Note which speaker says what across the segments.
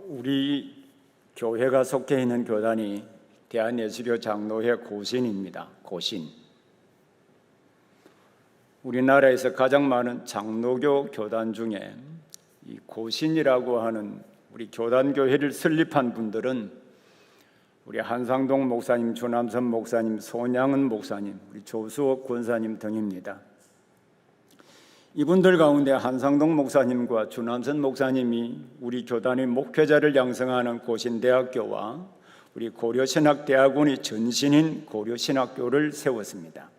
Speaker 1: 우리 교회가 속해 있는 교단이 대한예수교 장로회 고신입니다. 고신. 우리나라에서 가장 많은 장로교 교단 중에 이 고신이라고 하는 우리 교단교회를 설립한 분들은 우리 한상동 목사님, 주남선 목사님, 손양은 목사님, 우리 조수옥 권사님 등입니다. 이분들 가운데 한상동 목사님과 주남선 목사님이 우리 교단의 목회자를 양성하는 고신대학교와 우리 고려신학대학원의 전신인 고려신학교를 세웠습니다.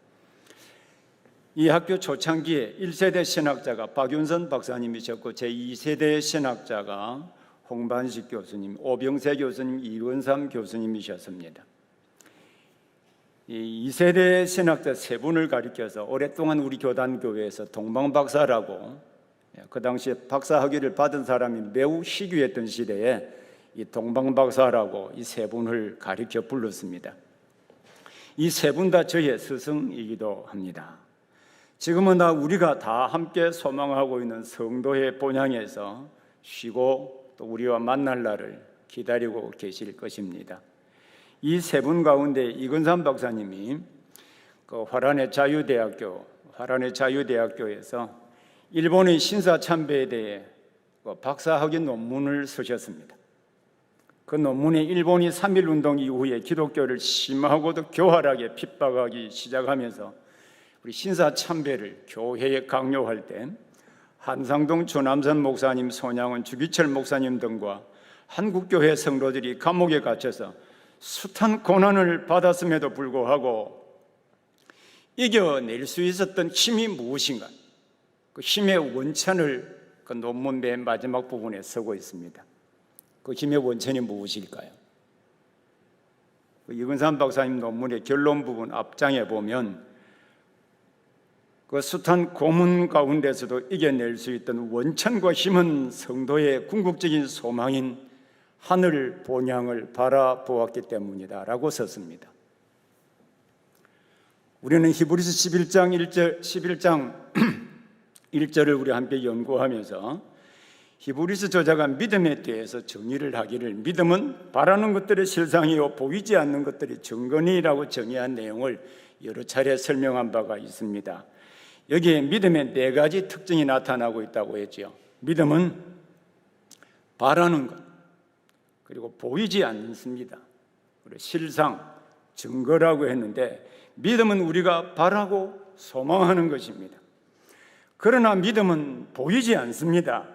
Speaker 1: 이 학교 초창기에 1세대 신학자가 박윤선 박사님이셨고 제2세대 신학자가 홍반식 교수님, 오병세 교수님, 이원삼 교수님이셨습니다. 이 2세대 신학자 세 분을 가리켜서 오랫동안 우리 교단 교회에서 동방박사라고, 그 당시에 박사 학위를 받은 사람이 매우 희귀했던 시대에 이 동방박사라고 이 세 분을 가리켜 불렀습니다. 이 세 분 다 저의 스승이기도 합니다. 지금은 우리가 다 함께 소망하고 있는 성도의 본향에서 쉬고 또 우리와 만날 날을 기다리고 계실 것입니다. 이 세 분 가운데 이근삼 박사님이 화란의 자유대학교에서 일본의 신사참배에 대해 박사학위 논문을 쓰셨습니다. 그 논문에 일본이 3.1운동 이후에 기독교를 심하고도 교활하게 핍박하기 시작하면서 우리 신사참배를 교회에 강요할 때 한상동 주남선 목사님, 손양은 주기철 목사님 등과 한국교회 성도들이 감옥에 갇혀서 숱한 고난을 받았음에도 불구하고 이겨낼 수 있었던 힘이 무엇인가? 그 힘의 원천을 그 논문 맨 마지막 부분에 쓰고 있습니다. 그 힘의 원천이 무엇일까요? 이근삼 박사님 논문의 결론 부분 앞장에 보면 그 숱한 고문 가운데서도 이겨낼 수 있던 원천과 힘은 성도의 궁극적인 소망인 하늘 본향을 바라보았기 때문이다라고 썼습니다. 우리는 히브리서 11장 1절을 우리 함께 연구하면서 히브리서 저자가 믿음에 대해서 정의를 하기를 믿음은 바라는 것들의 실상이요 보이지 않는 것들의 증거니라고 정의한 내용을 여러 차례 설명한 바가 있습니다. 여기에 믿음의 네 가지 특징이 나타나고 있다고 했죠. 믿음은 바라는 것, 그리고 보이지 않습니다. 그리고 실상, 증거라고 했는데 믿음은 우리가 바라고 소망하는 것입니다. 그러나 믿음은 보이지 않습니다.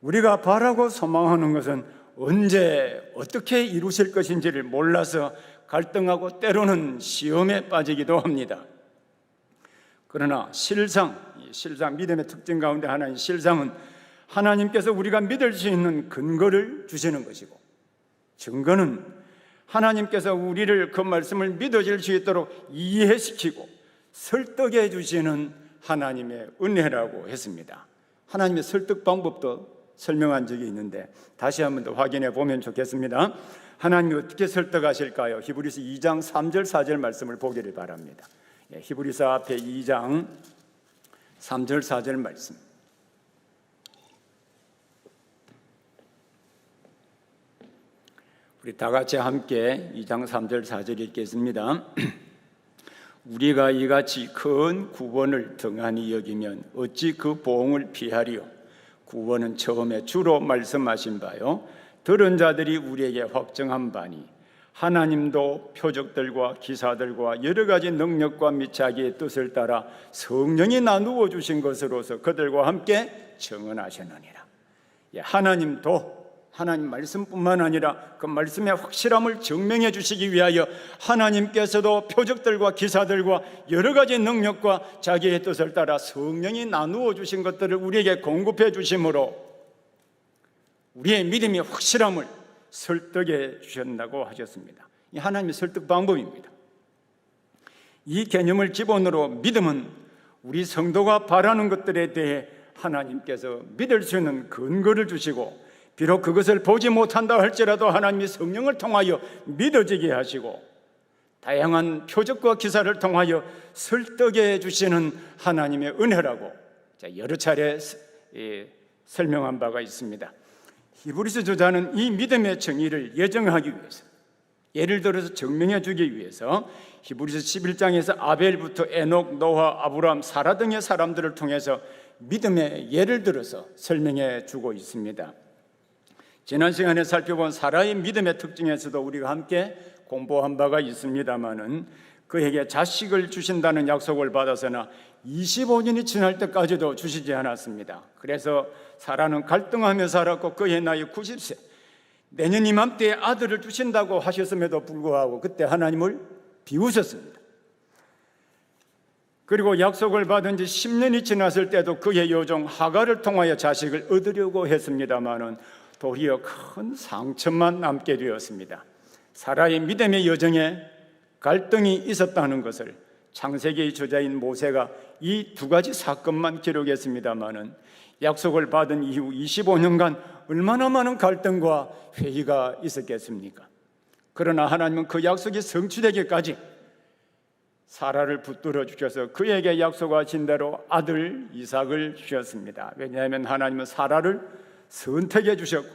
Speaker 1: 우리가 바라고 소망하는 것은 언제 어떻게 이루실 것인지를 몰라서 갈등하고 때로는 시험에 빠지기도 합니다. 그러나 실상, 믿음의 특징 가운데 하나인 실상은 하나님께서 우리가 믿을 수 있는 근거를 주시는 것이고, 증거는 하나님께서 우리를 그 말씀을 믿어질 수 있도록 이해시키고 설득해 주시는 하나님의 은혜라고 했습니다. 하나님의 설득 방법도 설명한 적이 있는데 다시 한번 더 확인해 보면 좋겠습니다. 하나님이 어떻게 설득하실까요? 히브리서 2장 3절 4절 말씀을 보기를 바랍니다. 히브리서 앞에 2장 3절 4절 말씀. 우리 다 같이 함께 2장 3절 4절 읽겠습니다. 우리가 이같이 큰 구원을 등한히 여기면 어찌 그 보응을 피하리요? 구원은 처음에 주로 말씀하신 바요 들은 자들이 우리에게 확정한 바니 하나님도 표적들과 기사들과 여러 가지 능력과 및 자기의 뜻을 따라 성령이 나누어 주신 것으로서 그들과 함께 증언하셨느니라. 하나님도 하나님 말씀뿐만 아니라 그 말씀의 확실함을 증명해 주시기 위하여 하나님께서도 표적들과 기사들과 여러 가지 능력과 자기의 뜻을 따라 성령이 나누어 주신 것들을 우리에게 공급해 주심으로 우리의 믿음의 확실함을 설득해 주셨다고 하셨습니다. 이 하나님의 설득 방법입니다. 이 개념을 기본으로 믿음은 우리 성도가 바라는 것들에 대해 하나님께서 믿을 수 있는 근거를 주시고 비록 그것을 보지 못한다 할지라도 하나님이 성령을 통하여 믿어지게 하시고 다양한 표적과 기사를 통하여 설득해 주시는 하나님의 은혜라고 여러 차례 설명한 바가 있습니다. 히브리서 저자는 이 믿음의 정의를 예정하기 위해서, 예를 들어서 증명해 주기 위해서 히브리서 11장에서 아벨부터 에녹, 노아, 아브라함, 사라 등의 사람들을 통해서 믿음의 예를 들어서 설명해 주고 있습니다. 지난 시간에 살펴본 사라의 믿음의 특징에서도 우리가 함께 공부한 바가 있습니다마는, 그에게 자식을 주신다는 약속을 받아서나 25년이 지날 때까지도 주시지 않았습니다. 그래서 사라는 갈등하며 살았고, 그의 나이 90세, 내년 이맘때에 아들을 주신다고 하셨음에도 불구하고 그때 하나님을 비우셨습니다. 그리고 약속을 받은 지 10년이 지났을 때도 그의 요종 하갈을 통하여 자식을 얻으려고 했습니다마는 도리어 큰 상처만 남게 되었습니다. 사라의 믿음의 여정에 갈등이 있었다는 것을 창세기의 저자인 모세가 이 두 가지 사건만 기록했습니다마는, 약속을 받은 이후 25년간 얼마나 많은 갈등과 회의가 있었겠습니까? 그러나 하나님은 그 약속이 성취되기까지 사라를 붙들어 주셔서 그에게 약속하신 대로 아들 이삭을 주셨습니다. 왜냐하면 하나님은 사라를 선택해 주셨고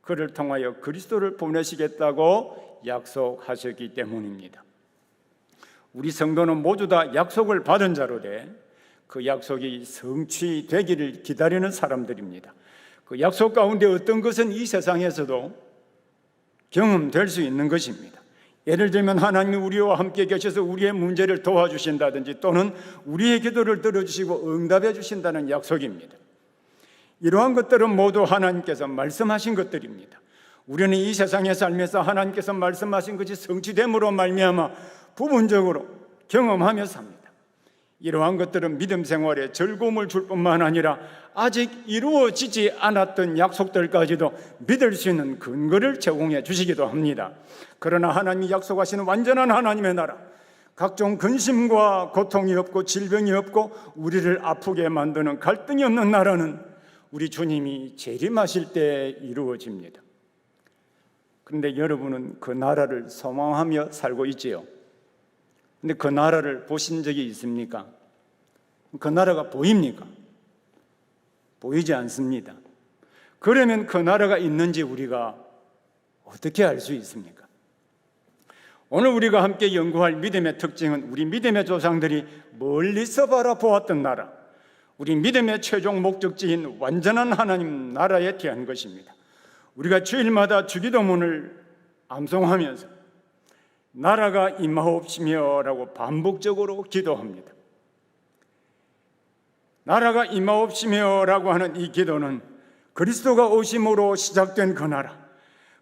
Speaker 1: 그를 통하여 그리스도를 보내시겠다고 약속하셨기 때문입니다. 우리 성도는 모두 다 약속을 받은 자로 돼 그 약속이 성취되기를 기다리는 사람들입니다. 그 약속 가운데 어떤 것은 이 세상에서도 경험될 수 있는 것입니다. 예를 들면 하나님이 우리와 함께 계셔서 우리의 문제를 도와주신다든지, 또는 우리의 기도를 들어주시고 응답해 주신다는 약속입니다. 이러한 것들은 모두 하나님께서 말씀하신 것들입니다. 우리는 이 세상에 살면서 하나님께서 말씀하신 것이 성취됨으로 말미암아 부분적으로 경험하며 삽니다. 이러한 것들은 믿음 생활에 즐거움을 줄 뿐만 아니라 아직 이루어지지 않았던 약속들까지도 믿을 수 있는 근거를 제공해 주시기도 합니다. 그러나 하나님이 약속하시는 완전한 하나님의 나라, 각종 근심과 고통이 없고 질병이 없고 우리를 아프게 만드는 갈등이 없는 나라는 우리 주님이 재림하실 때 이루어집니다. 그런데 여러분은 그 나라를 소망하며 살고 있지요. 근데 그 나라를 보신 적이 있습니까? 그 나라가 보입니까? 보이지 않습니다. 그러면 그 나라가 있는지 우리가 어떻게 알 수 있습니까? 오늘 우리가 함께 연구할 믿음의 특징은 우리 믿음의 조상들이 멀리서 바라보았던 나라, 우리 믿음의 최종 목적지인 완전한 하나님 나라에 대한 것입니다. 우리가 주일마다 주기도문을 암송하면서 나라가 임하옵시며 라고 반복적으로 기도합니다. 나라가 임하옵시며 라고 하는 이 기도는 그리스도가 오심으로 시작된 그 나라,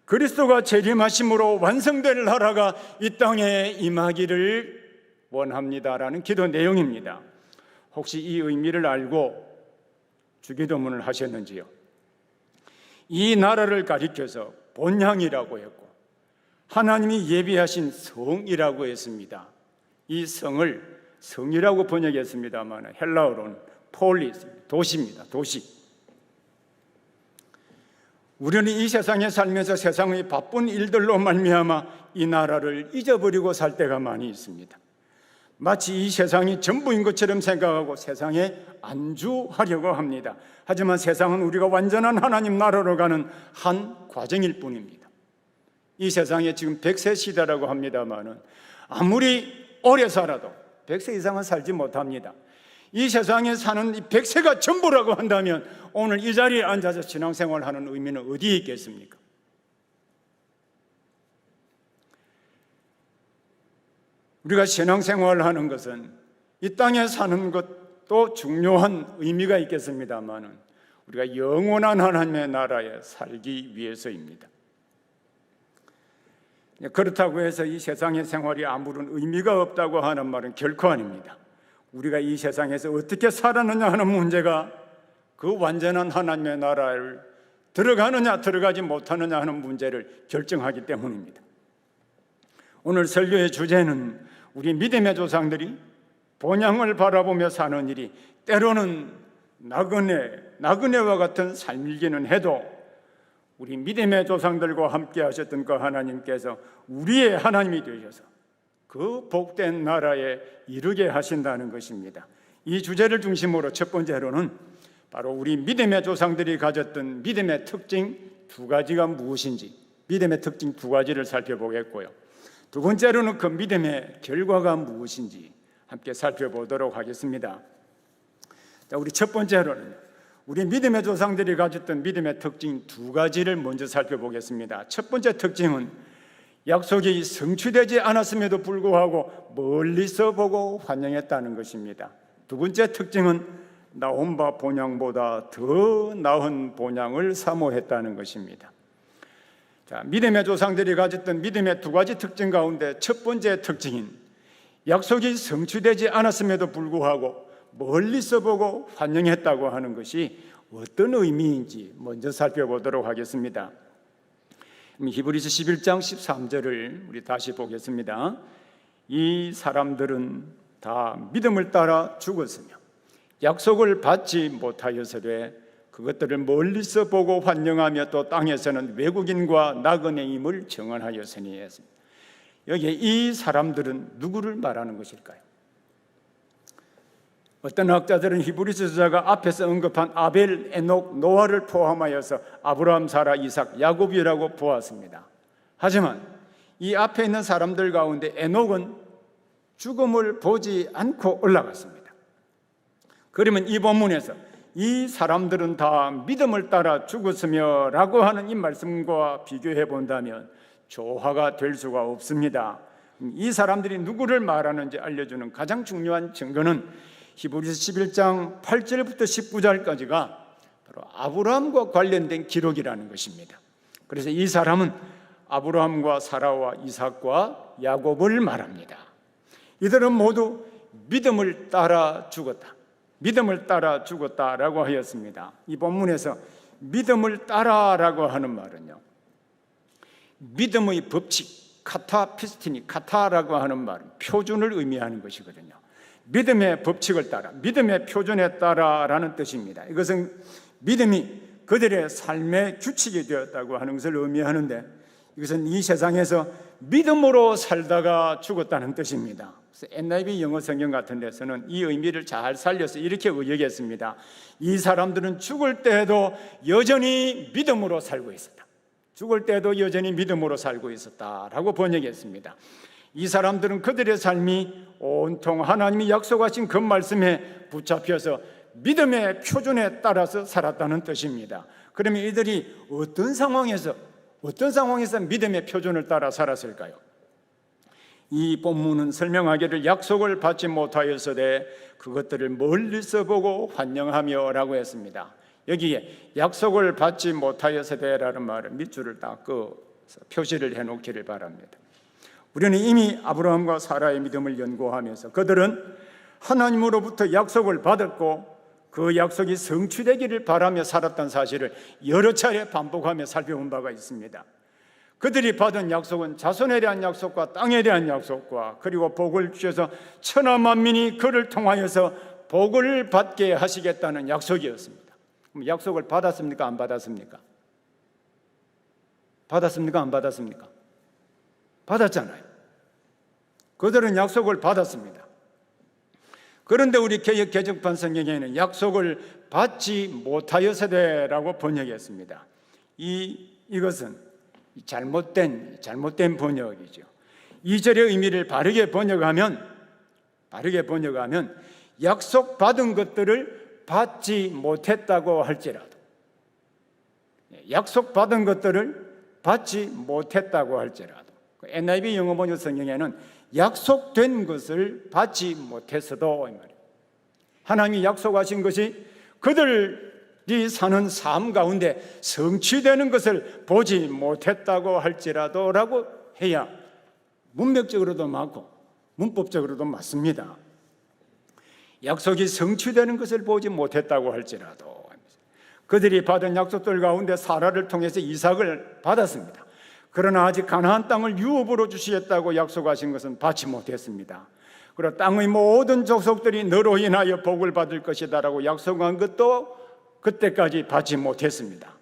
Speaker 1: 그리스도가 재림하심으로 완성될 나라가 이 땅에 임하기를 원합니다라는 기도 내용입니다. 혹시 이 의미를 알고 주기도문을 하셨는지요? 이 나라를 가리켜서 본향이라고 했고 하나님이 예비하신 성이라고 했습니다. 이 성을 성이라고 번역했습니다만 헬라어로는 폴리스, 도시입니다. 도시. 우리는 이 세상에 살면서 세상의 바쁜 일들로 말미암아 이 나라를 잊어버리고 살 때가 많이 있습니다. 마치 이 세상이 전부인 것처럼 생각하고 세상에 안주하려고 합니다. 하지만 세상은 우리가 완전한 하나님 나라로 가는 한 과정일 뿐입니다. 이 세상에 지금 100세 시대라고 합니다만은 아무리 오래 살아도 100세 이상은 살지 못합니다. 이 세상에 사는 이 100세가 전부라고 한다면 오늘 이 자리에 앉아서 신앙생활하는 의미는 어디에 있겠습니까? 우리가 신앙생활을 하는 것은 이 땅에 사는 것도 중요한 의미가 있겠습니다만은 우리가 영원한 하나님의 나라에 살기 위해서입니다. 그렇다고 해서 이 세상의 생활이 아무런 의미가 없다고 하는 말은 결코 아닙니다. 우리가 이 세상에서 어떻게 살았느냐 하는 문제가 그 완전한 하나님의 나라를 들어가느냐 들어가지 못하느냐 하는 문제를 결정하기 때문입니다. 오늘 설교의 주제는 우리 믿음의 조상들이 본향을 바라보며 사는 일이 때로는 나그네와 같은 삶이기는 해도 우리 믿음의 조상들과 함께 하셨던 그 하나님께서 우리의 하나님이 되셔서 그 복된 나라에 이르게 하신다는 것입니다. 이 주제를 중심으로 첫 번째로는 바로 우리 믿음의 조상들이 가졌던 믿음의 특징 두 가지가 무엇인지, 믿음의 특징 두 가지를 살펴보겠고요. 두 번째로는 그 믿음의 결과가 무엇인지 함께 살펴보도록 하겠습니다. 자, 우리 첫 번째로는 우리 믿음의 조상들이 가졌던 믿음의 특징 두 가지를 먼저 살펴보겠습니다. 첫 번째 특징은 약속이 성취되지 않았음에도 불구하고 멀리서 보고 환영했다는 것입니다. 두 번째 특징은 나온 바 본향보다 더 나은 본향을 사모했다는 것입니다. 자, 믿음의 조상들이 가졌던 믿음의 두 가지 특징 가운데 첫 번째 특징인 약속이 성취되지 않았음에도 불구하고 멀리서 보고 환영했다고 하는 것이 어떤 의미인지 먼저 살펴보도록 하겠습니다. 히브리서 11장 13절을 우리 다시 보겠습니다. 이 사람들은 다 믿음을 따라 죽었으며 약속을 받지 못하여서되 그것들을 멀리서 보고 환영하며 또 땅에서는 외국인과 나그네임을 정언하였으니 했습니다. 여기에 이 사람들은 누구를 말하는 것일까요? 어떤 학자들은 히브리서 저자가 앞에서 언급한 아벨, 에녹, 노아를 포함하여서 아브라함, 사라, 이삭, 야곱이라고 보았습니다. 하지만 이 앞에 있는 사람들 가운데 에녹은 죽음을 보지 않고 올라갔습니다. 그러면 이 본문에서 이 사람들은 다 믿음을 따라 죽었으며 라고 하는 이 말씀과 비교해 본다면 조화가 될 수가 없습니다. 이 사람들이 누구를 말하는지 알려주는 가장 중요한 증거는 히브리서 11장 8절부터 19절까지가 바로 아브라함과 관련된 기록이라는 것입니다. 그래서 이 사람은 아브라함과 사라와 이삭과 야곱을 말합니다. 이들은 모두 믿음을 따라 죽었다. 믿음을 따라 죽었다라고 하였습니다. 이 본문에서 믿음을 따라라고 하는 말은요, 믿음의 법칙, 카타피스티니, 카타라고 하는 말은 표준을 의미하는 것이거든요. 믿음의 법칙을 따라, 믿음의 표준에 따라라는 뜻입니다. 이것은 믿음이 그들의 삶의 규칙이 되었다고 하는 것을 의미하는데, 이것은 이 세상에서 믿음으로 살다가 죽었다는 뜻입니다. 그래서 NIV 영어 성경 같은 데서는 이 의미를 잘 살려서 이렇게 의역했습니다. 이 사람들은 죽을 때에도 여전히 믿음으로 살고 있었다. 죽을 때도 여전히 믿음으로 살고 있었다라고 번역했습니다. 이 사람들은 그들의 삶이 온통 하나님이 약속하신 그 말씀에 붙잡혀서 믿음의 표준에 따라서 살았다는 뜻입니다. 그러면 이들이 어떤 상황에서 믿음의 표준을 따라 살았을까요? 이 본문은 설명하기를 약속을 받지 못하였으되 그것들을 멀리서 보고 환영하며 라고 했습니다. 여기에 약속을 받지 못하였으되라는 말을 밑줄을 딱 그어서 표시를 해놓기를 바랍니다. 우리는 이미 아브라함과 사라의 믿음을 연구하면서 그들은 하나님으로부터 약속을 받았고 그 약속이 성취되기를 바라며 살았던 사실을 여러 차례 반복하며 살펴본 바가 있습니다. 그들이 받은 약속은 자손에 대한 약속과 땅에 대한 약속과 그리고 복을 주셔서 천하 만민이 그를 통하여서 복을 받게 하시겠다는 약속이었습니다. 그럼 약속을 받았습니까? 안 받았습니까? 받았습니까? 안 받았습니까? 받았잖아요. 그들은 약속을 받았습니다. 그런데 우리 개역 개정판 성경에는 약속을 받지 못하여서되라고 번역했습니다. 이것은 잘못된 번역이죠. 2절의 의미를 바르게 번역하면 약속 받은 것들을 받지 못했다고 할지라도, 약속 받은 것들을 받지 못했다고 할지라도, NIV 영어 번역 성경에는 약속된 것을 받지 못했어도, 하나님이 약속하신 것이 그들이 사는 삶 가운데 성취되는 것을 보지 못했다고 할지라도 라고 해야 문맥적으로도 맞고 문법적으로도 맞습니다. 약속이 성취되는 것을 보지 못했다고 할지라도, 그들이 받은 약속들 가운데 사라를 통해서 이삭을 받았습니다. 그러나 아직 가나안 땅을 유업으로 주시겠다고 약속하신 것은 받지 못했습니다. 그리고 땅의 모든 족속들이 너로 인하여 복을 받을 것이다라고 약속한 것도 그때까지 받지 못했습니다.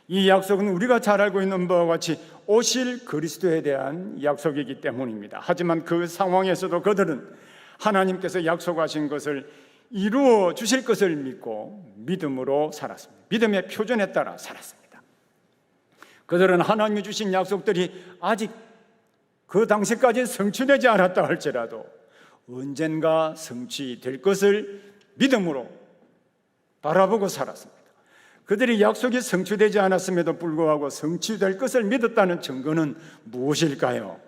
Speaker 1: 이 약속은 우리가 잘 알고 있는 바와 같이 오실 그리스도에 대한 약속이기 때문입니다. 하지만 그 상황에서도 그들은 하나님께서 약속하신 것을 이루어 주실 것을 믿고 믿음으로 살았습니다. 믿음의 표준에 따라 살았습니다. 그들은 하나님이 주신 약속들이 아직 그 당시까지 성취되지 않았다 할지라도 언젠가 성취될 것을 믿음으로 바라보고 살았습니다. 그들이 약속이 성취되지 않았음에도 불구하고 성취될 것을 믿었다는 증거는 무엇일까요?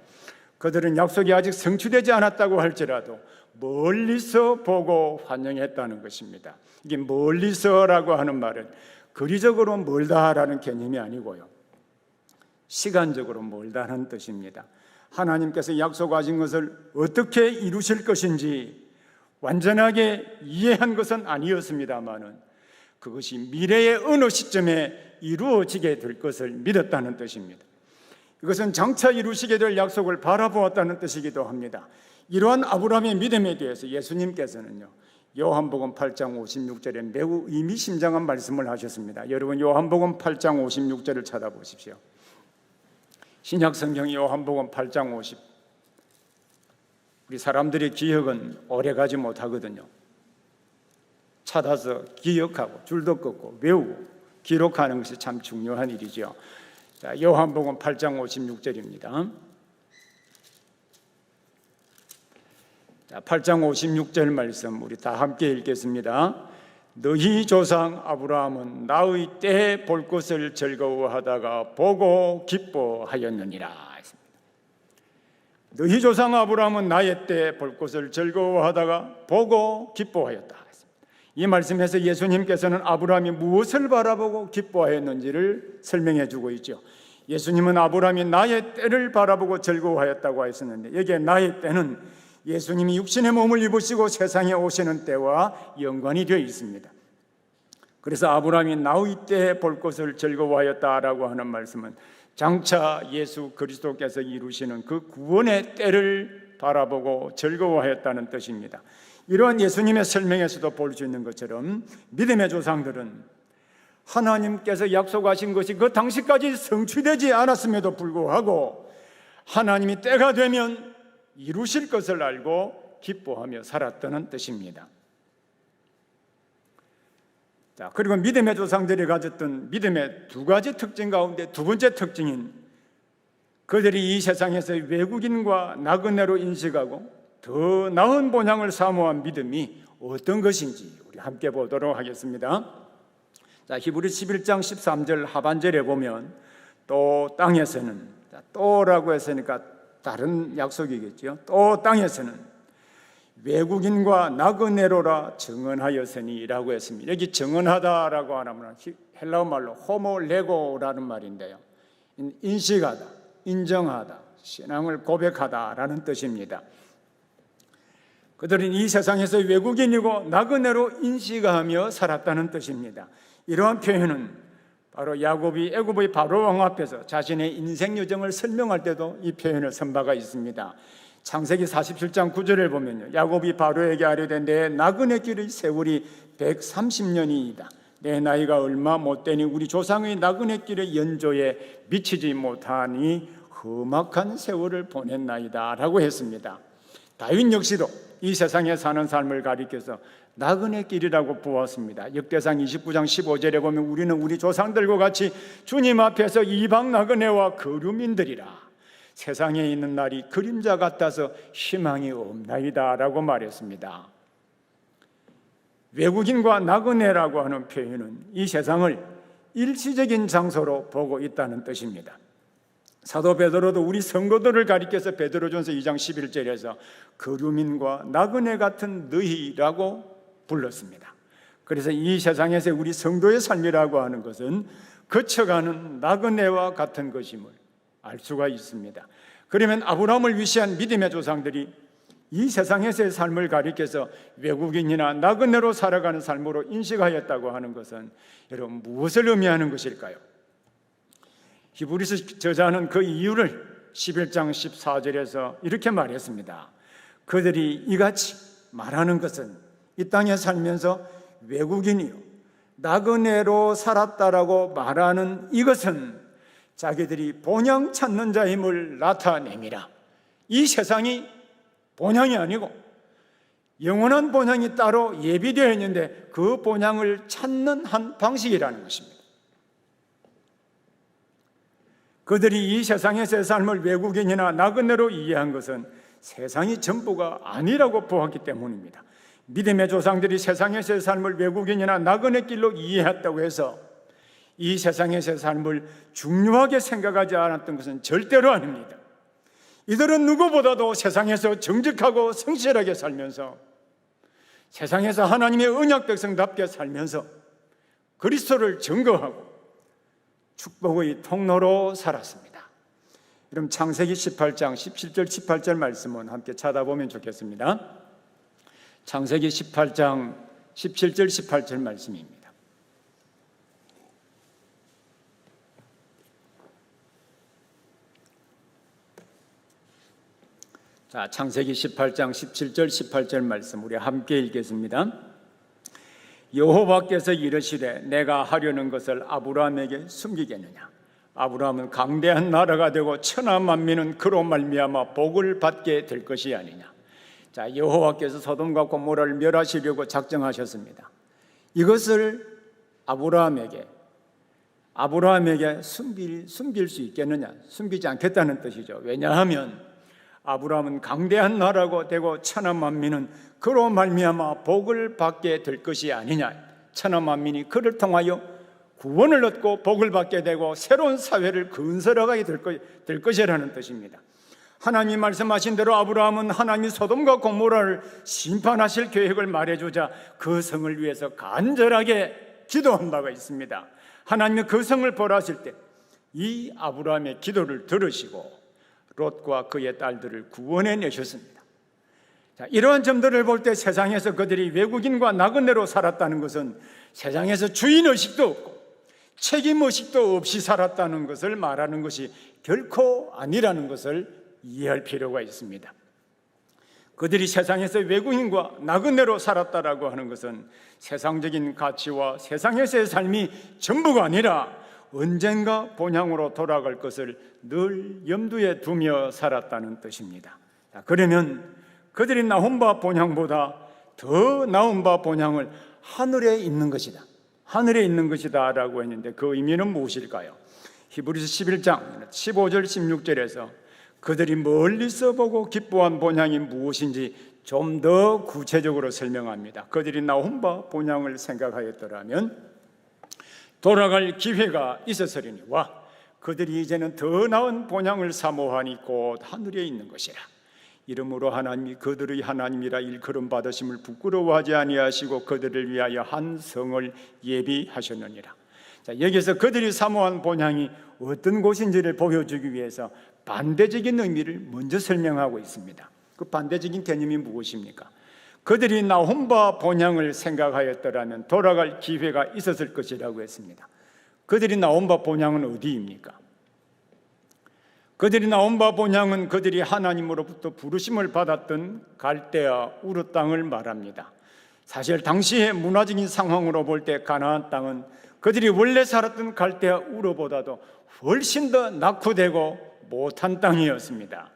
Speaker 1: 그들은 약속이 아직 성취되지 않았다고 할지라도 멀리서 보고 환영했다는 것입니다. 이게 멀리서라고 하는 말은 거리적으로 멀다라는 개념이 아니고요, 시간적으로 멀다는 뜻입니다. 하나님께서 약속하신 것을 어떻게 이루실 것인지 완전하게 이해한 것은 아니었습니다마는 그것이 미래의 어느 시점에 이루어지게 될 것을 믿었다는 뜻입니다. 이것은 장차 이루시게 될 약속을 바라보았다는 뜻이기도 합니다. 이러한 아브라함의 믿음에 대해서 예수님께서는요, 요한복음 8장 56절에 매우 의미심장한 말씀을 하셨습니다. 여러분, 요한복음 8장 56절을 찾아보십시오. 신약성경 요한복음 8장 50. 우리 사람들의 기억은 오래가지 못하거든요. 찾아서 기억하고 줄도 긋고 외우고 기록하는 것이 참 중요한 일이죠. 자, 요한복음 8장 56절입니다. 자, 8장 56절 말씀 우리 다 함께 읽겠습니다. 너희 조상 아브라함은 나의 때에 볼 것을 즐거워하다가 보고 기뻐하였느니라. 너희 조상 아브라함은 나의 때에 볼 것을 즐거워하다가 보고 기뻐하였다. 이 말씀에서 예수님께서는 아브라함이 무엇을 바라보고 기뻐하였는지를 설명해 주고 있죠. 예수님은 아브라함이 나의 때를 바라보고 즐거워하였다고 했었는데, 여기에 나의 때는 예수님이 육신의 몸을 입으시고 세상에 오시는 때와 연관이 되어 있습니다. 그래서 아브라함이 나의 때에 볼 것을 즐거워하였다라고 하는 말씀은 장차 예수 그리스도께서 이루시는 그 구원의 때를 바라보고 즐거워하였다는 뜻입니다. 이러한 예수님의 설명에서도 볼 수 있는 것처럼 믿음의 조상들은 하나님께서 약속하신 것이 그 당시까지 성취되지 않았음에도 불구하고 하나님이 때가 되면 이루실 것을 알고 기뻐하며 살았다는 뜻입니다. 자, 그리고 믿음의 조상들이 가졌던 믿음의 두 가지 특징 가운데 두 번째 특징인 그들이 이 세상에서 외국인과 나그네로 인식하고 더 나은 본향을 사모한 믿음이 어떤 것인지 우리 함께 보도록 하겠습니다. 자, 히브리 11장 13절 하반절에 보면 또 땅에서는, 또라고 했으니까 다른 약속이겠죠. 또 땅에서는 외국인과 나그네로라 증언하였으니라고 했습니다. 여기 증언하다라고 하면 헬라어 말로 호모레고라는 말인데요, 인식하다, 인정하다, 신앙을 고백하다라는 뜻입니다. 그들은 이 세상에서 외국인이고 나그네로 인식하며 살았다는 뜻입니다. 이러한 표현은 바로 야곱이 애굽의 바로 왕 앞에서 자신의 인생 여정을 설명할 때도 이 표현을 쓴 바가 있습니다. 창세기 47장 9절을 보면요, 야곱이 바로에게 아뢰되 내 나그네 길의 세월이 130년이이다. 내 나이가 얼마 못되니 우리 조상의 나그네 길의 연조에 미치지 못하니 험악한 세월을 보냈나이다 라고 했습니다. 다윗 역시도 이 세상에 사는 삶을 가리켜서 나그네 길이라고 부었습니다. 역대상 29장 15절에 보면 우리는 우리 조상들과 같이 주님 앞에서 이방 나그네와 거류민들이라. 세상에 있는 날이 그림자 같아서 희망이 없나이다 라고 말했습니다. 외국인과 나그네라고 하는 표현은 이 세상을 일시적인 장소로 보고 있다는 뜻입니다. 사도 베드로도 우리 성도들을 가리켜서 베드로전서 2장 11절에서 거류민과 나그네 같은 너희라고 불렀습니다. 그래서 이 세상에서 우리 성도의 삶이라고 하는 것은 거쳐가는 나그네와 같은 것임을 알 수가 있습니다. 그러면 아브라함을 위시한 믿음의 조상들이 이 세상에서의 삶을 가리켜서 외국인이나 나그네로 살아가는 삶으로 인식하였다고 하는 것은 여러분 무엇을 의미하는 것일까요? 히브리서 저자는 그 이유를 11장 14절에서 이렇게 말했습니다. 그들이 이같이 말하는 것은 이 땅에 살면서 외국인이요 나그네로 살았다라고 말하는 이것은 자기들이 본향 찾는 자임을 나타냅니다. 이 세상이 본향이 아니고 영원한 본향이 따로 예비되어 있는데 그 본향을 찾는 한 방식이라는 것입니다. 그들이 이 세상에서의 삶을 외국인이나 나그네로 이해한 것은 세상이 전부가 아니라고 보았기 때문입니다. 믿음의 조상들이 세상에서의 삶을 외국인이나 나그네 길로 이해했다고 해서 이 세상에서의 삶을 중요하게 생각하지 않았던 것은 절대로 아닙니다. 이들은 누구보다도 세상에서 정직하고 성실하게 살면서 세상에서 하나님의 언약 백성답게 살면서 그리스도를 증거하고 축복의 통로로 살았습니다. 그럼 창세기 18장 17절 18절 말씀은 함께 찾아보면 좋겠습니다. 창세기 18장 17절 18절 말씀입니다. 자, 창세기 18장 17절 18절 말씀 우리 함께 읽겠습니다. 여호와께서 이르시되 내가 하려는 것을 아브라함에게 숨기겠느냐? 아브라함은 강대한 나라가 되고 천하 만민은 그로 말미암아 복을 받게 될 것이 아니냐. 자, 여호와께서 소돔과 고모라를 멸하시려고 작정하셨습니다. 이것을 아브라함에게 숨길 수 있겠느냐? 숨기지 않겠다는 뜻이죠. 왜냐하면 아브라함은 강대한 나라가 되고 천하 만민은 그로 말미암아 복을 받게 될 것이 아니냐. 천하 만민이 그를 통하여 구원을 얻고 복을 받게 되고 새로운 사회를 건설하게 될 것이라는 뜻입니다. 하나님이 말씀하신 대로 아브라함은 하나님이 소돔과 고모라를 심판하실 계획을 말해주자 그 성을 위해서 간절하게 기도한 바가 있습니다. 하나님이 그 성을 벌하실 때 이 아브라함의 기도를 들으시고 롯과 그의 딸들을 구원해 내셨습니다. 자, 이러한 점들을 볼 때 세상에서 그들이 외국인과 나그네로 살았다는 것은 세상에서 주인의식도 없고 책임의식도 없이 살았다는 것을 말하는 것이 결코 아니라는 것을 이해할 필요가 있습니다. 그들이 세상에서 외국인과 나그네로 살았다라고 하는 것은 세상적인 가치와 세상에서의 삶이 전부가 아니라 언젠가 본향으로 돌아갈 것을 늘 염두에 두며 살았다는 뜻입니다. 자, 그러면 그들이 나온 바 본향보다 더 나은 바 본향을 하늘에 있는 것이다. 하늘에 있는 것이다 라고 했는데 그 의미는 무엇일까요? 히브리서 11장 15절 16절에서 그들이 멀리서 보고 기뻐한 본향이 무엇인지 좀 더 구체적으로 설명합니다. 그들이 나온 바 본향을 생각하였더라면 돌아갈 기회가 있었으리니와 그들이 이제는 더 나은 본향을 사모하니 곧 하늘에 있는 것이라. 이러므로 하나님이 그들의 하나님이라 일컬음 받으심을 부끄러워하지 아니하시고 그들을 위하여 한 성을 예비하셨느니라. 자, 여기서 그들이 사모한 본향이 어떤 곳인지를 보여주기 위해서 반대적인 의미를 먼저 설명하고 있습니다. 그 반대적인 개념이 무엇입니까? 그들이 나온 바 본향을 생각하였더라면 돌아갈 기회가 있었을 것이라고 했습니다. 그들이 나온 바 본향은 어디입니까? 그들이 나온 바 본향은 그들이 하나님으로부터 부르심을 받았던 갈대아 우르 땅을 말합니다. 사실 당시의 문화적인 상황으로 볼 때 가나안 땅은 그들이 원래 살았던 갈대아 우르보다도 훨씬 더 낙후되고 못한 땅이었습니다.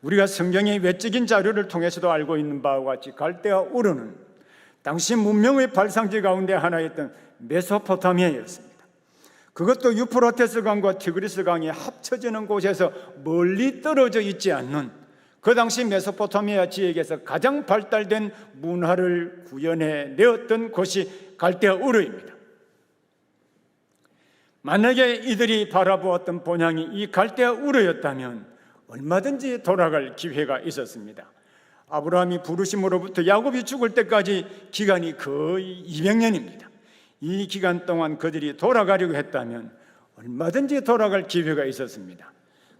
Speaker 1: 우리가 성경의 외적인 자료를 통해서도 알고 있는 바와 같이 갈대아 우르는 당시 문명의 발상지 가운데 하나였던 메소포타미아였습니다. 그것도 유프라테스 강과 티그리스 강이 합쳐지는 곳에서 멀리 떨어져 있지 않는 그 당시 메소포타미아 지역에서 가장 발달된 문화를 구현해 내었던 곳이 갈대아 우르입니다. 만약에 이들이 바라보았던 본향이 이 갈대아 우르였다면 얼마든지 돌아갈 기회가 있었습니다. 아브라함이 부르심으로부터 야곱이 죽을 때까지 기간이 거의 200년입니다. 이 기간 동안 그들이 돌아가려고 했다면 얼마든지 돌아갈 기회가 있었습니다.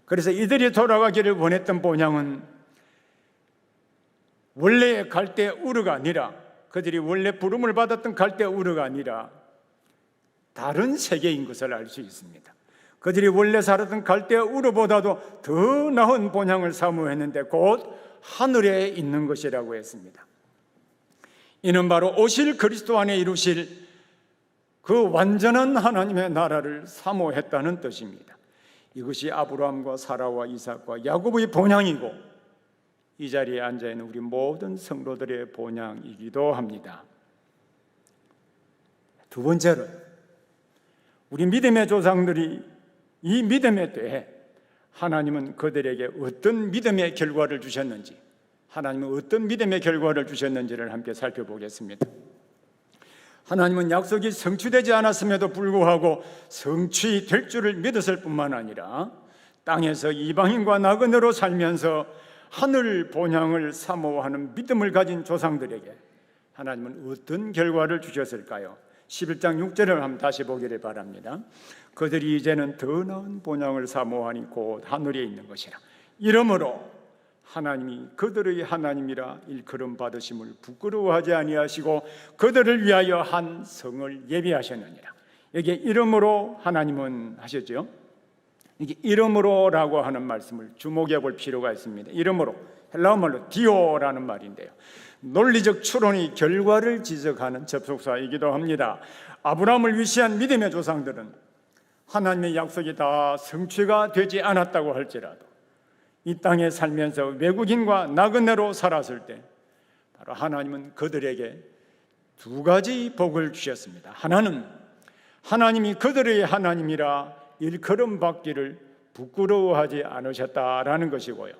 Speaker 1: 그래서 이들이 돌아가기를 원했던 본향은 원래의 갈대아 우르가 아니라 그들이 원래 부름을 받았던 갈대아 우르가 아니라 다른 세계인 것을 알 수 있습니다. 그들이 원래 살았던 갈대아 우르보다도 더 나은 본향을 사모했는데 곧 하늘에 있는 것이라고 했습니다. 이는 바로 오실 그리스도 안에 이루실 그 완전한 하나님의 나라를 사모했다는 뜻입니다. 이것이 아브라함과 사라와 이삭과 야곱의 본향이고 이 자리에 앉아있는 우리 모든 성도들의 본향이기도 합니다. 두 번째로 우리 믿음의 조상들이 이 믿음에 대해 하나님은 그들에게 어떤 믿음의 결과를 주셨는지, 하나님은 어떤 믿음의 결과를 주셨는지를 함께 살펴보겠습니다. 하나님은 약속이 성취되지 않았음에도 불구하고 성취될 줄을 믿었을 뿐만 아니라 땅에서 이방인과 나그네로 살면서 하늘 본향을 사모하는 믿음을 가진 조상들에게 하나님은 어떤 결과를 주셨을까요? 11장 6절을 한번 다시 보기를 바랍니다. 그들이 이제는 더 나은 본향을 사모하니 곧 하늘에 있는 것이라. 이러므로 하나님이 그들의 하나님이라 일컬음 받으심을 부끄러워하지 아니하시고 그들을 위하여 한 성을 예비하셨느니라. 여기에 이러므로 하나님은 하셨죠. 이게 이러므로라고 하는 말씀을 주목해 볼 필요가 있습니다. 이러므로 헬라어 말로 디오라는 말인데요, 논리적 추론의 결과를 지적하는 접속사이기도 합니다. 아브라함을 위시한 믿음의 조상들은 하나님의 약속이 다 성취가 되지 않았다고 할지라도 이 땅에 살면서 외국인과 나그네로 살았을 때 바로 하나님은 그들에게 두 가지 복을 주셨습니다. 하나는 하나님이 그들의 하나님이라 일컬음 받기를 부끄러워하지 않으셨다라는 것이고요,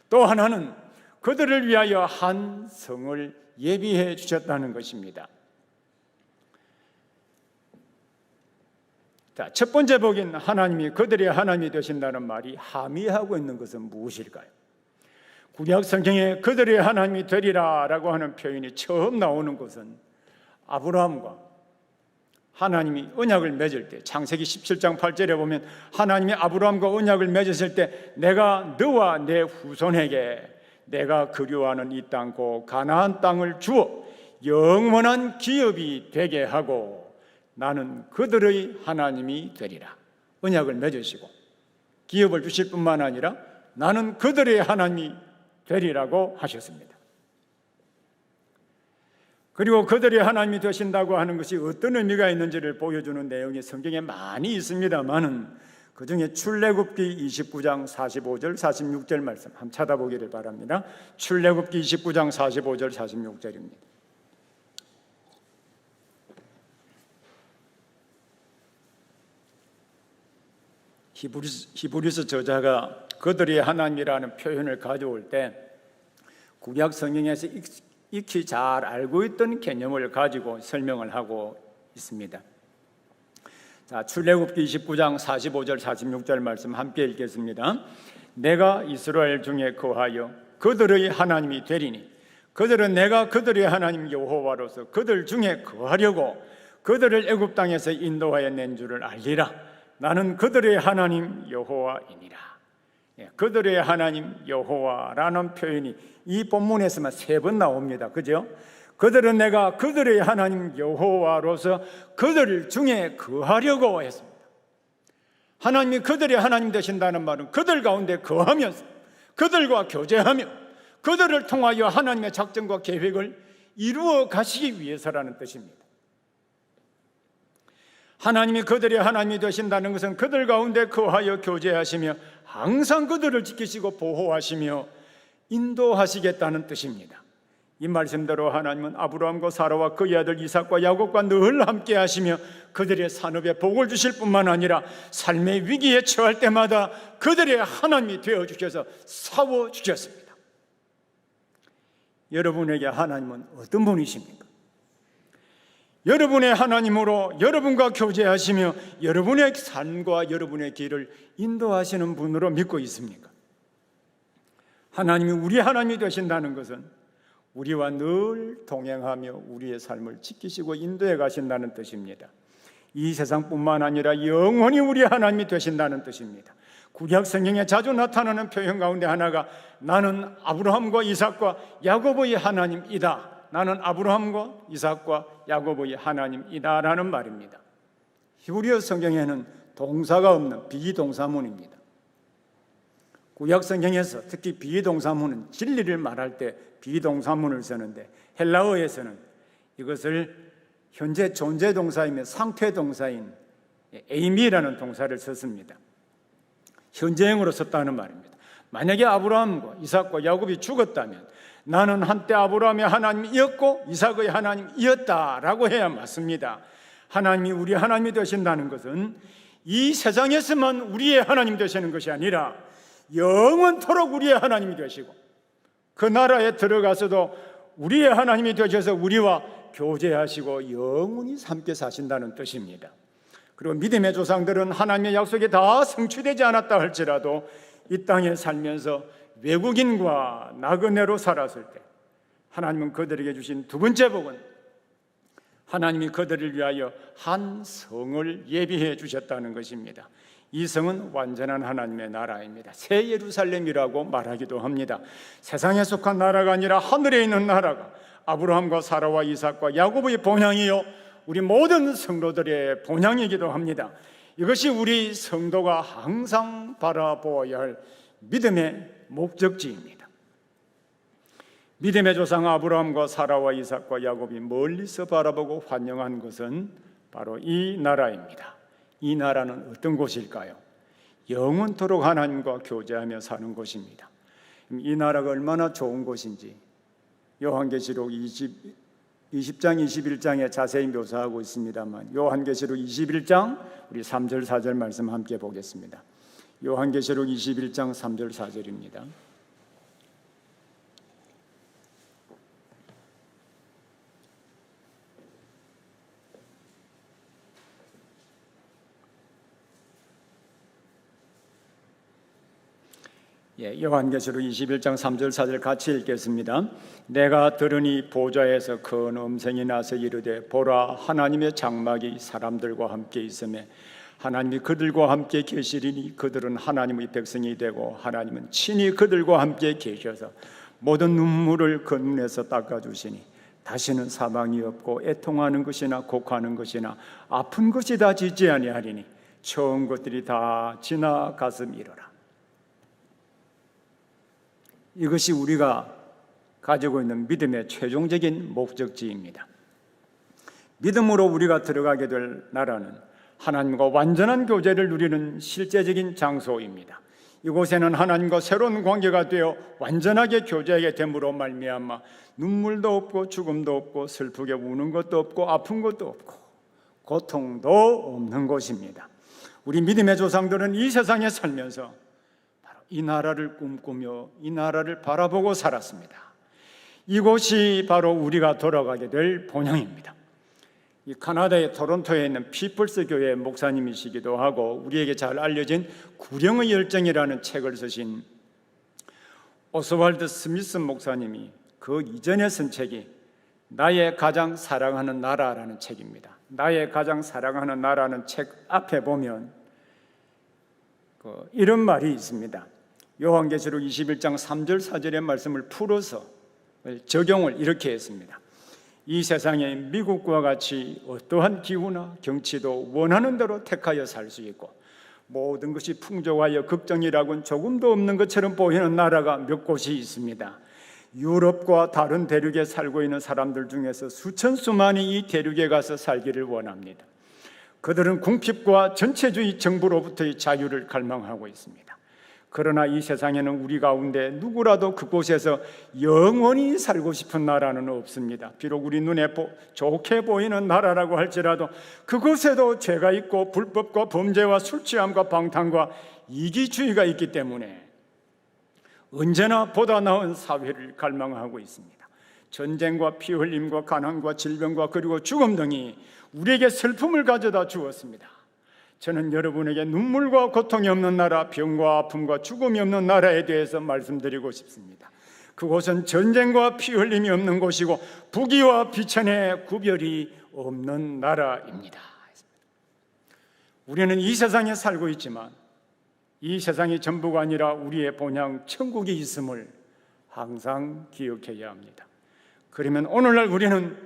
Speaker 1: 또 하나는 그들을 위하여 한 성을 예비해 주셨다는 것입니다. 자, 첫 번째 복인 하나님이 그들의 하나님이 되신다는 말이 함의하고 있는 것은 무엇일까요? 구약 성경에 그들의 하나님이 되리라 라고 하는 표현이 처음 나오는 것은 아브라함과 하나님이 언약을 맺을 때, 창세기 17장 8절에 보면 하나님이 아브라함과 언약을 맺었을 때 내가 너와 내 후손에게 내가 그리워하는 이 땅 곧 가나안 땅을 주어 영원한 기업이 되게 하고 나는 그들의 하나님이 되리라. 언약을 맺으시고 기업을 주실 뿐만 아니라 나는 그들의 하나님이 되리라고 하셨습니다. 그리고 그들의 하나님이 되신다고 하는 것이 어떤 의미가 있는지를 보여주는 내용이 성경에 많이 있습니다만은 그 중에 출애굽기 29장 45절 46절 말씀 한번 찾아보기를 바랍니다. 출애굽기 29장 45절 46절입니다. 히브리서 저자가 그들의 하나님이라는 표현을 가져올 때 구약 성경에서 익히 잘 알고 있던 개념을 가지고 설명을 하고 있습니다. 자, 출애굽기 29장 45절 46절 말씀 함께 읽겠습니다. 내가 이스라엘 중에 거하여 그들의 하나님이 되리니 그들은 내가 그들의 하나님 여호와로서 그들 중에 거하려고 그들을 애굽 땅에서 인도하여 낸 줄을 알리라. 나는 그들의 하나님 여호와이니라. 그들의 하나님 여호와라는 표현이 이 본문에서만 3번 나옵니다. 그죠? 그들은 내가 그들의 하나님 여호와로서 그들 중에 거하려고 했습니다. 하나님이 그들의 하나님 되신다는 말은 그들 가운데 거하면서 그들과 교제하며 그들을 통하여 하나님의 작정과 계획을 이루어 가시기 위해서라는 뜻입니다. 하나님이 그들의 하나님이 되신다는 것은 그들 가운데 거하여 교제하시며 항상 그들을 지키시고 보호하시며 인도하시겠다는 뜻입니다. 이 말씀대로 하나님은 아브라함과 사라와 그의 아들 이삭과 야곱과 늘 함께 하시며 그들의 산업에 복을 주실 뿐만 아니라 삶의 위기에 처할 때마다 그들의 하나님이 되어주셔서 싸워주셨습니다. 여러분에게 하나님은 어떤 분이십니까? 여러분의 하나님으로 여러분과 교제하시며 여러분의 삶과 여러분의 길을 인도하시는 분으로 믿고 있습니까? 하나님이 우리 하나님이 되신다는 것은 우리와 늘 동행하며 우리의 삶을 지키시고 인도해 가신다는 뜻입니다. 이 세상뿐만 아니라 영원히 우리 하나님이 되신다는 뜻입니다. 구약 성경에 자주 나타나는 표현 가운데 하나가 나는 아브라함과 이삭과 야곱의 하나님이다. 나는 아브라함과 이삭과 야곱의 하나님이다라는 말입니다. 히브리어 성경에는 동사가 없는 비동사문입니다. 구약 성경에서 특히 비동사문은 진리를 말할 때 비동사문을 쓰는데 헬라어에서는 이것을 현재 존재 동사이며 상태 동사인 에이미라는 동사를 썼습니다. 현재형으로 썼다는 말입니다. 만약에 아브라함과 이삭과 야곱이 죽었다면 나는 한때 아브라함의 하나님이었고 이삭의 하나님이었다라고 해야 맞습니다. 하나님이 우리 하나님이 되신다는 것은 이 세상에서만 우리의 하나님 되시는 것이 아니라 영원토록 우리의 하나님이 되시고 그 나라에 들어가서도 우리의 하나님이 되셔서 우리와 교제하시고 영원히 함께 사신다는 뜻입니다. 그리고 믿음의 조상들은 하나님의 약속이 다 성취되지 않았다 할지라도 이 땅에 살면서 외국인과 나그네로 살았을 때 하나님은 그들에게 주신 두 번째 복은 하나님이 그들을 위하여 한 성을 예비해 주셨다는 것입니다. 이 성은 완전한 하나님의 나라입니다. 새 예루살렘이라고 말하기도 합니다. 세상에 속한 나라가 아니라 하늘에 있는 나라가 아브라함과 사라와 이삭과 야곱의 본향이요 우리 모든 성도들의 본향이기도 합니다. 이것이 우리 성도가 항상 바라보아야 할 믿음의 목적지입니다. 믿음의 조상 아브라함과 사라와 이삭과 야곱이 멀리서 바라보고 환영한 것은 바로 이 나라입니다. 이 나라는 어떤 곳일까요? 영원토록 하나님과 교제하며 사는 곳입니다. 이 나라가 얼마나 좋은 곳인지 요한계시록 20장 21장에 자세히 묘사하고 있습니다만 요한계시록 21장 우리 3절 4절 말씀 함께 보겠습니다. 요한계시록 21장 3절 4절입니다. 요한계시록 21장 3절 4절 같이 읽겠습니다. 내가 들으니 보좌에서 큰 음성이 나서 이르되 보라 하나님의 장막이 사람들과 함께 있으며 하나님이 그들과 함께 계시리니 그들은 하나님의 백성이 되고 하나님은 친히 그들과 함께 계셔서 모든 눈물을 그 눈에서 닦아주시니 다시는 사망이 없고 애통하는 것이나 곡하는 것이나 아픈 것이 다 지지 아니하리니 처음 것들이 다 지나갔음이로라. 이것이 우리가 가지고 있는 믿음의 최종적인 목적지입니다. 믿음으로 우리가 들어가게 될 나라는 하나님과 완전한 교제를 누리는 실제적인 장소입니다. 이곳에는 하나님과 새로운 관계가 되어 완전하게 교제하게 됨으로 말미암아 눈물도 없고 죽음도 없고 슬프게 우는 것도 없고 아픈 것도 없고 고통도 없는 곳입니다. 우리 믿음의 조상들은 이 세상에 살면서 이 나라를 꿈꾸며 이 나라를 바라보고 살았습니다. 이곳이 바로 우리가 돌아가게 될 본향입니다. 이 카나다의 토론토에 있는 피플스 교회 목사님이시기도 하고 우리에게 잘 알려진 구령의 열정이라는 책을 쓰신 오스왈드 스미스 목사님이 그 이전에 쓴 책이 나의 가장 사랑하는 나라라는 책입니다. 나의 가장 사랑하는 나라는 책 앞에 보면 이런 말이 있습니다. 요한계시록 21장 3절 4절의 말씀을 풀어서 적용을 이렇게 했습니다. 이 세상에 미국과 같이 어떠한 기후나 경치도 원하는 대로 택하여 살 수 있고 모든 것이 풍족하여 걱정이라고는 조금도 없는 것처럼 보이는 나라가 몇 곳이 있습니다. 유럽과 다른 대륙에 살고 있는 사람들 중에서 수천 수만이 이 대륙에 가서 살기를 원합니다. 그들은 궁핍과 전체주의 정부로부터의 자유를 갈망하고 있습니다. 그러나 이 세상에는 우리 가운데 누구라도 그곳에서 영원히 살고 싶은 나라는 없습니다. 비록 우리 눈에 좋게 보이는 나라라고 할지라도 그곳에도 죄가 있고 불법과 범죄와 술취함과 방탕과 이기주의가 있기 때문에 언제나 보다 나은 사회를 갈망하고 있습니다. 전쟁과 피 흘림과 가난과 질병과 그리고 죽음 등이 우리에게 슬픔을 가져다 주었습니다. 저는 여러분에게 눈물과 고통이 없는 나라, 병과 아픔과 죽음이 없는 나라에 대해서 말씀드리고 싶습니다. 그곳은 전쟁과 피 흘림이 없는 곳이고 부귀와 비천의 구별이 없는 나라입니다. 우리는 이 세상에 살고 있지만 이 세상이 전부가 아니라 우리의 본향 천국이 있음을 항상 기억해야 합니다. 그러면 오늘날 우리는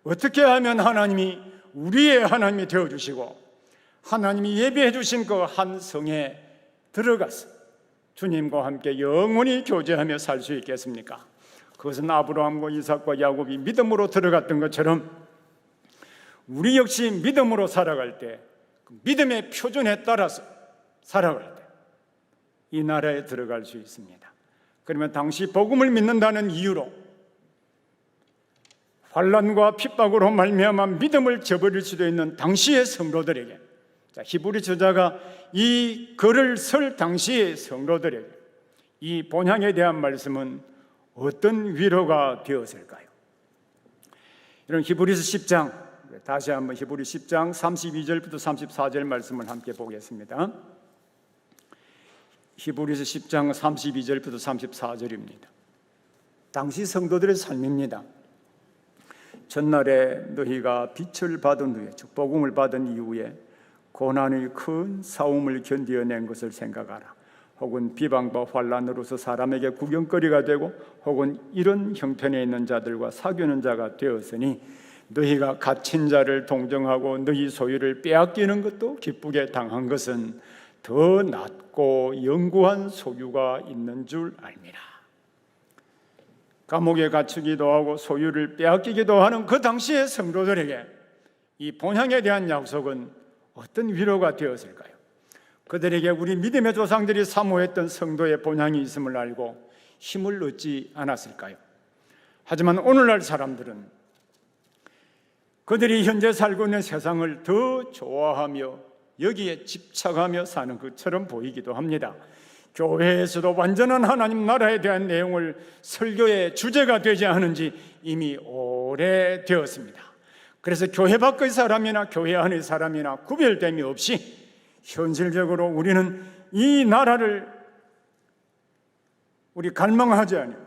Speaker 1: 어떻게 하면 하나님이 우리의 하나님이 되어주시고 하나님이 예비해 주신 그 한 성에 들어가서 주님과 함께 영원히 교제하며 살 수 있겠습니까? 그것은 아브라함과 이삭과 야곱이 믿음으로 들어갔던 것처럼 우리 역시 믿음으로 살아갈 때 믿음의 표준에 따라서 살아갈 때 이 나라에 들어갈 수 있습니다. 그러면 당시 복음을 믿는다는 이유로 환난과 핍박으로 말미암아 믿음을 저버릴 수도 있는 당시의 성도들에게 자, 히브리 저자가 이 글을 쓸 당시의 성도들에게 이 본향에 대한 말씀은 어떤 위로가 되었을까요? 이런 히브리서 10장, 다시 한번 히브리 10장 32절부터 34절 말씀을 함께 보겠습니다. 히브리서 10장 32절부터 34절입니다. 당시 성도들의 삶입니다. 전날에 너희가 빛을 받은 후에, 즉 복음을 받은 이후에 고난의 큰 싸움을 견디어낸 것을 생각하라. 혹은 비방과 환난으로서 사람에게 구경거리가 되고 혹은 이런 형편에 있는 자들과 사귀는 자가 되었으니 너희가 갇힌 자를 동정하고 너희 소유를 빼앗기는 것도 기쁘게 당한 것은 더 낫고 영구한 소유가 있는 줄 알미라. 감옥에 갇히기도 하고 소유를 빼앗기기도 하는 그 당시의 성도들에게 이 본향에 대한 약속은 어떤 위로가 되었을까요? 그들에게 우리 믿음의 조상들이 사모했던 성도의 본향이 있음을 알고 힘을 얻지 않았을까요? 하지만 오늘날 사람들은 그들이 현재 살고 있는 세상을 더 좋아하며 여기에 집착하며 사는 것처럼 보이기도 합니다. 교회에서도 완전한 하나님 나라에 대한 내용을 설교의 주제가 되지 않은 지 이미 오래되었습니다. 그래서 교회 밖의 사람이나 교회 안의 사람이나 구별됨이 없이 현실적으로 우리는 이 나라를 우리 갈망하지 않아요.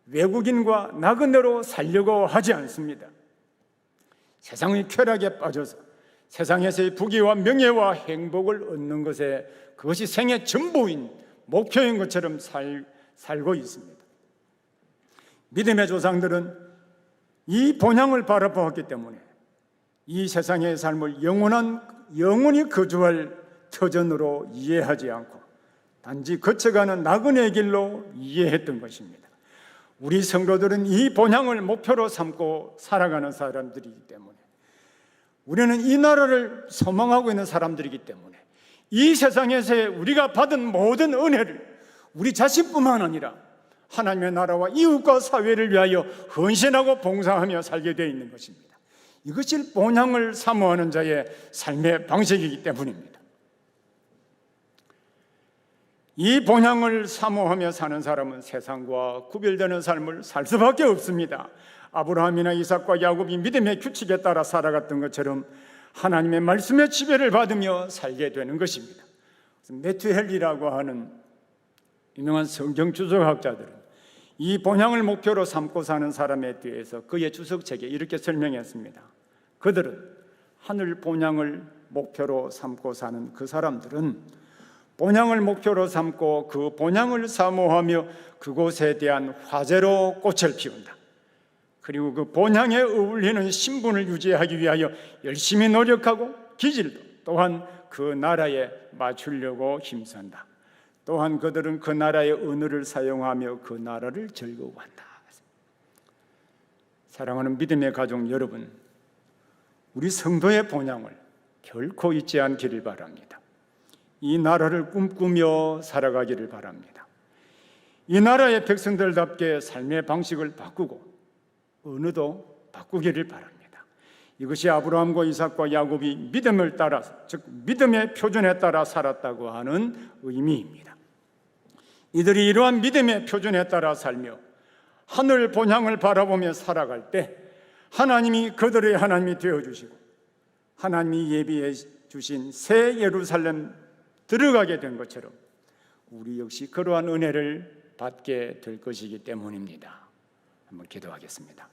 Speaker 1: 외국인과 나그네로 살려고 하지 않습니다. 세상의 쾌락에 빠져서 세상에서의 부귀와 명예와 행복을 얻는 것에 그것이 생의 전부인 목표인 것처럼 살고 있습니다. 믿음의 조상들은 이 본향을 바라보았기 때문에 이 세상의 삶을 영원히 거주할 터전으로 이해하지 않고 단지 거쳐가는 나그네의 길로 이해했던 것입니다. 우리 성도들은 이 본향을 목표로 삼고 살아가는 사람들이기 때문에 우리는 이 나라를 소망하고 있는 사람들이기 때문에 이 세상에서 우리가 받은 모든 은혜를 우리 자신뿐만 아니라 하나님의 나라와 이웃과 사회를 위하여 헌신하고 봉사하며 살게 되어 있는 것입니다. 이것이 본향을 사모하는 자의 삶의 방식이기 때문입니다. 이 본향을 사모하며 사는 사람은 세상과 구별되는 삶을 살 수밖에 없습니다. 아브라함이나 이삭과 야곱이 믿음의 규칙에 따라 살아갔던 것처럼 하나님의 말씀의 지배를 받으며 살게 되는 것입니다. 매튜 헨리라고 하는 유명한 성경 주석학자들은 이 본향을 목표로 삼고 사는 사람에 대해서 그의 주석책에 이렇게 설명했습니다. 그들은 하늘 본향을 목표로 삼고 사는 그 사람들은 본향을 목표로 삼고 그 본향을 사모하며 그곳에 대한 화제로 꽃을 피운다. 그리고 그 본향에 어울리는 신분을 유지하기 위하여 열심히 노력하고 기질도 또한 그 나라에 맞추려고 힘쓴다. 또한 그들은 그 나라의 언어를 사용하며 그 나라를 즐거워한다. 사랑하는 믿음의 가족 여러분, 우리 성도의 본향을 결코 잊지 않기를 바랍니다. 이 나라를 꿈꾸며 살아가기를 바랍니다. 이 나라의 백성들답게 삶의 방식을 바꾸고 언어도 바꾸기를 바랍니다. 이것이 아브라함과 이삭과 야곱이 믿음을 따라, 즉 믿음의 표준에 따라 살았다고 하는 의미입니다. 이들이 이러한 믿음의 표준에 따라 살며 하늘 본향을 바라보며 살아갈 때 하나님이 그들의 하나님이 되어주시고 하나님이 예비해 주신 새 예루살렘 들어가게 된 것처럼 우리 역시 그러한 은혜를 받게 될 것이기 때문입니다. 한번 기도하겠습니다.